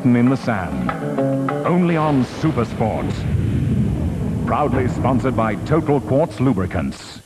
written in the sand. Only on Super Sports. Proudly sponsored by Total Quartz Lubricants.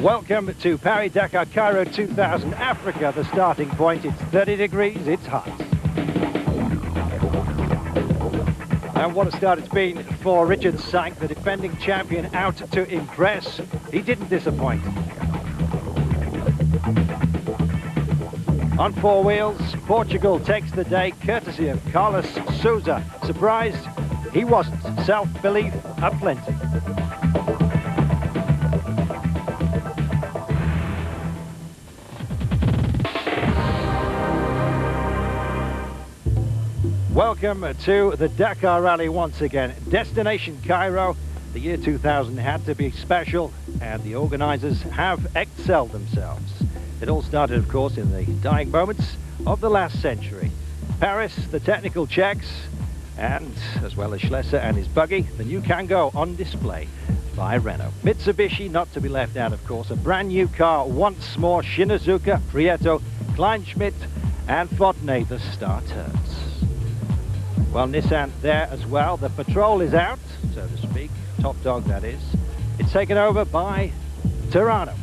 Welcome to Paris-Dakar Cairo 2000 Africa, the starting point. It's 30 degrees, it's hot. And what a start it's been for Richard Sank, the defending champion, out to impress. He didn't disappoint. On four wheels, Portugal takes the day courtesy of Carlos Souza. Surprised? He wasn't. Self-belief aplenty. Welcome to the Dakar Rally once again. Destination Cairo. The year 2000 had to be special, and the organisers have excelled themselves. It all started, of course, in the dying moments of the last century. Paris, the technical checks, and as well as Schlesser and his buggy, the new Kangoo on display by Renault. Mitsubishi, not to be left out, of course, a brand new car once more. Shinazuka, Prieto, Kleinschmidt, and Fortney, the star turns. Well, Nissan there as well. The patrol is out, so to speak. Top dog, that is. It's taken over by Tirano.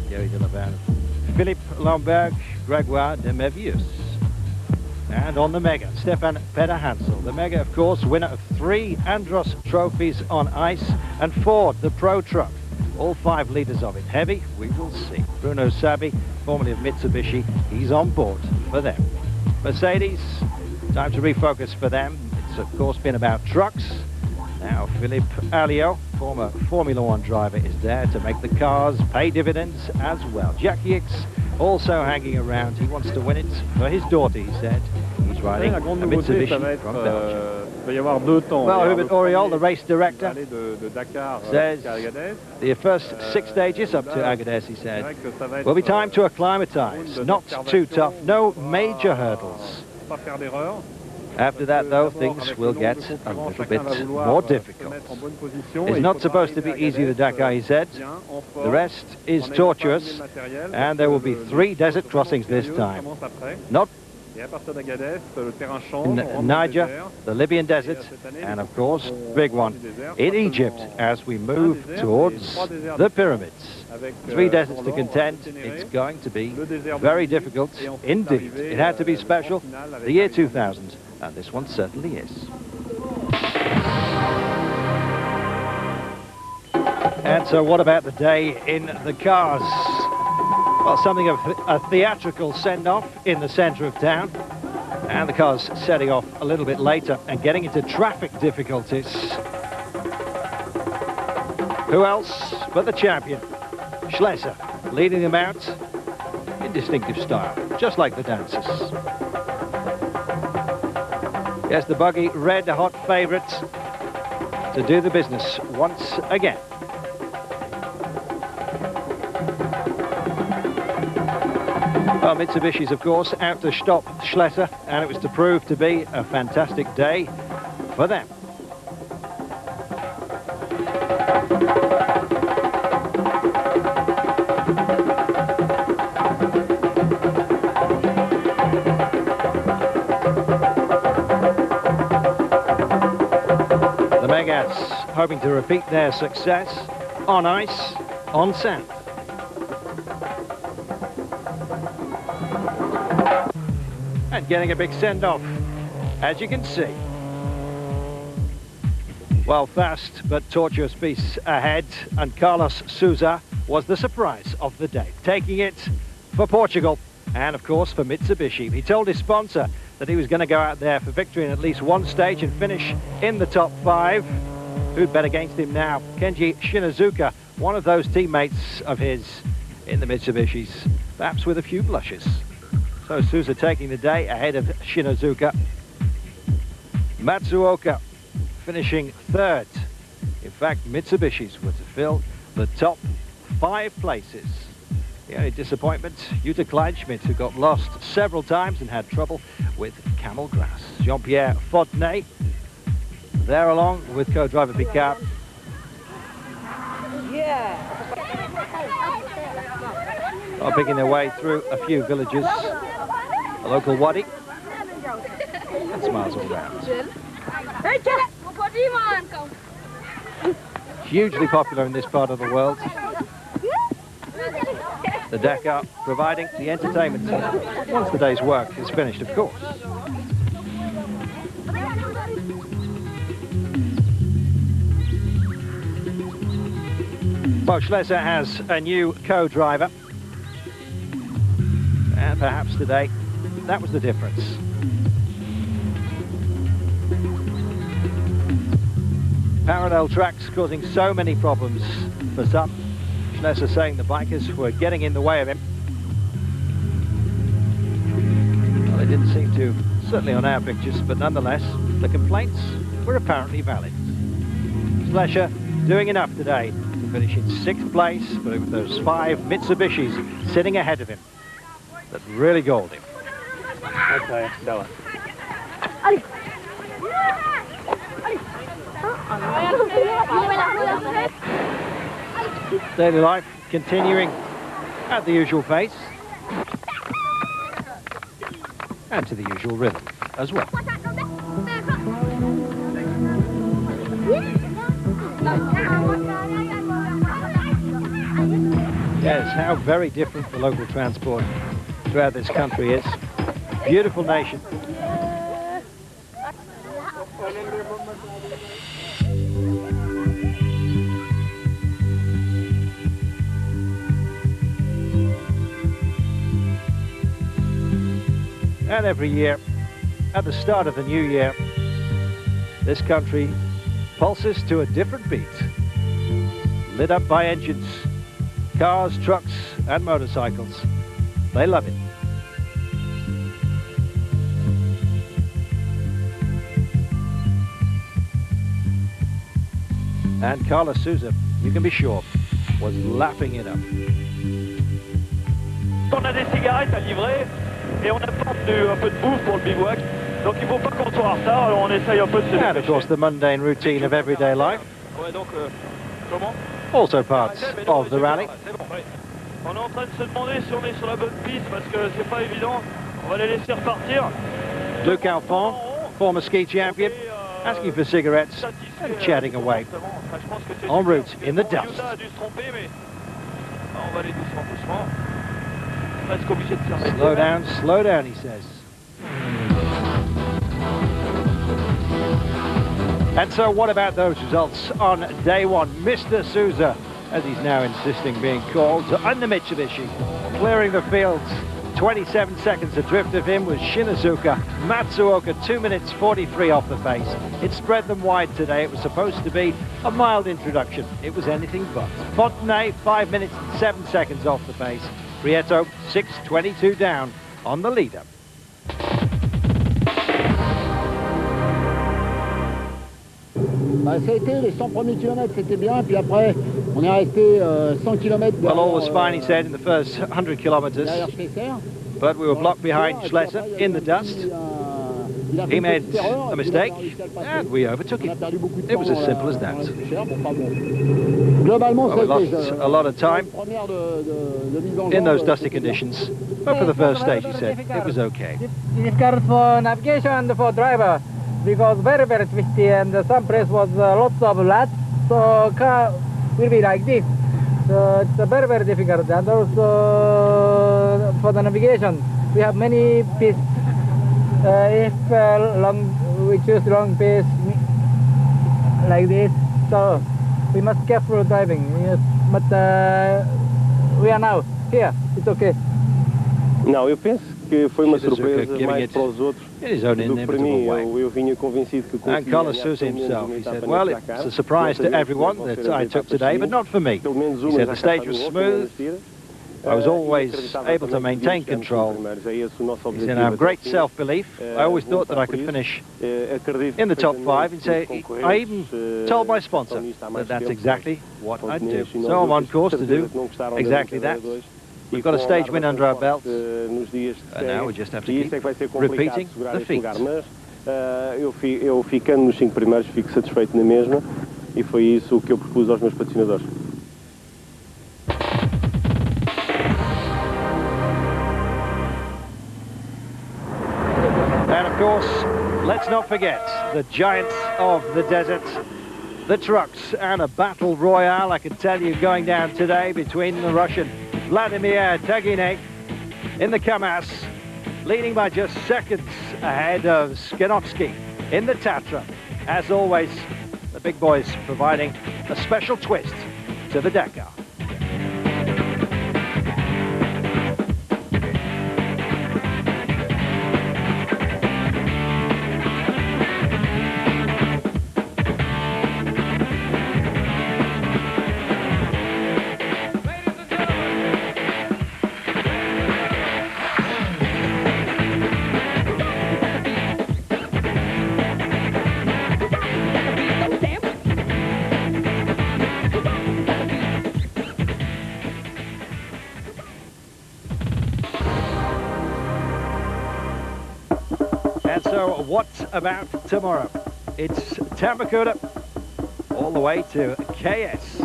Thierry Delavan, Philippe Lambert, Gregoire de Mévius. And on the Mega, Stefan Peder-Hansel. The Mega, of course, winner of 3 Andros trophies on ice, and Ford, the Pro Truck. All 5 litres of it. Heavy, we will see. Bruno Sabi, formerly of Mitsubishi, he's on board for them. Mercedes, time to refocus for them. It's of course been about trucks. Now Philippe Alliot, former Formula 1 driver, is there to make the cars pay dividends as well. Jackie Hicks also hanging around. He wants to win it for his daughter, he said. He's riding a Mitsubishi from Belgium. Well, Hubert Oriol, the race director, says the first 6 stages up to Agadez, he said, will be time to acclimatise. Not too tough, no major hurdles. After that, though, things will get a little bit more difficult. It's not supposed to be easy, the Dakar, he said. The rest is tortuous, and there will be 3 desert crossings this time. Not in Niger, the Libyan desert, and of course, big one in Egypt as we move towards the pyramids. 3 deserts to contend. It's going to be very difficult indeed. It had to be special, the year 2000, and this one certainly is. And so what about the day in the cars? Well, something of a theatrical send-off in the centre of town, and the cars setting off a little bit later and getting into traffic difficulties. Who else but the champion, Schlesser, leading them out in distinctive style, just like the dancers. Yes, the buggy red, a hot favourite to do the business once again. Well, Mitsubishi's, of course, out to stop Schlesser, and it was to prove to be a fantastic day for them. The Megas hoping to repeat their success on ice, on sand. And getting a big send-off, as you can see. Well, fast but tortuous piece ahead, and Carlos Souza was the surprise of the day, taking it for Portugal and, of course, for Mitsubishi. He told his sponsor that he was going to go out there for victory in at least one stage and finish in the top 5. Who'd bet against him now? Kenji Shinazuka, one of those teammates of his in the Mitsubishis, perhaps with a few blushes. So Souza taking the day ahead of Shinazuka. Matsuoka finishing third. In fact, Mitsubishi's were to fill the top 5 places. The only disappointment, Jutta Kleinschmidt, who got lost several times and had trouble with camel grass. Jean-Pierre Fontenay there along with co-driver Picard. Are picking their way through a few villages. A local wadi. And smiles all round. Hugely popular in this part of the world. The Dakar providing the entertainment once the day's work is finished, of course. Well, Schlesser has a new co-driver. And perhaps today, that was the difference. Parallel tracks causing so many problems for some. Schlesser saying the bikers were getting in the way of him. Well, they didn't seem to, certainly on our pictures, but nonetheless, the complaints were apparently valid. Schlesser doing enough today to finish in 6th place, but with those 5 Mitsubishis sitting ahead of him that really galled him. Okay, давай. Daily life continuing at the usual pace and to the usual rhythm as well. Yes, how very different the local transport throughout this country is. Beautiful nation. And every year, at the start of the new year, this country pulses to a different beat, lit up by engines, cars, trucks, and motorcycles. They love it. And Carlos Souza, you can be sure, was lapping it up. On a des cigarettes à livrer et on apporte un peu de bouffe pour le bivouac. Donc il ne faut pas qu'on soit en retard, alors on essaye un peu de se dépêcher. And of course the mundane routine of everyday life. Ouais, donc, comment? Also parts of the rally. On est en train de se demander si on est sur la bonne piste parce que c'est pas évident. On va les laisser repartir. Luc Alphon, former ski champion, asking for cigarettes and chatting away en route in the dust. Slow down, he says. And so what about those results on day one? Mr. Souza, as he's now insisting being called, on the Mitsubishi, clearing the fields. 27 seconds adrift of him was Shinazuka. Matsuoka 2 minutes 43 off the pace. It spread them wide today. It was supposed to be a mild introduction. It was anything but. Fontenay 5 minutes and 7 seconds off the pace. Prieto 6:22 down on the leader. Ça a été les 100 premiers kilomètres, c'était bien, puis après on est resté 100 kilomètres Well, all was fine, he said, in the first 100 kilometers, but we were blocked behind Schlesser in the dust. He made a mistake, and we overtook him. It was as simple as that. Well, we lost a lot of time in those dusty conditions, but for the first stage, he said, it was okay. Difficult for navigation and for driver, because very, very twisty, and some place was lots of flats, so car will be like this. So it's very, very difficult. And also for the navigation, we have many pistes. If we choose long pace like this, so we must careful driving. Yes, but we are now here. It's okay. Não, eu penso que foi uma surpresa mais para os outros do que para mim. Eu vinha convencido que And Carlos Souza himself, he said, well, it's a surprise to everyone that I took today, but not for me. He said the stage was smooth, I was always able to maintain control. He's in a great self-belief. I always thought that I could finish in the top 5, and I even told my sponsor that that's exactly what I'd do. So I'm on course to do exactly that. We've got a stage win under our belts, and now we just have to keep repeating the feats. Eu ficando nos 5 primeiros fico satisfeito na mesma, e foi isso que eu propus aos meus patrocinadores. And of course, let's not forget the giants of the desert, the trucks, and a battle royale, I can tell you, going down today between the Russian Vladimir Taginek in the Kamaz, leading by just seconds ahead of Skinovsky in the Tatra. As always, the big boys providing a special twist to the Dakar. And so, what about tomorrow? It's Tambacounda all the way to KS.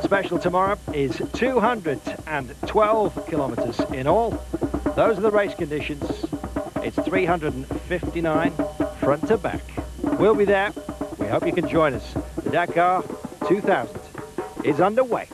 Special tomorrow is 212 kilometers in all. Those are the race conditions. It's 359 front to back. We'll be there. We hope you can join us. The Dakar 2000 is underway.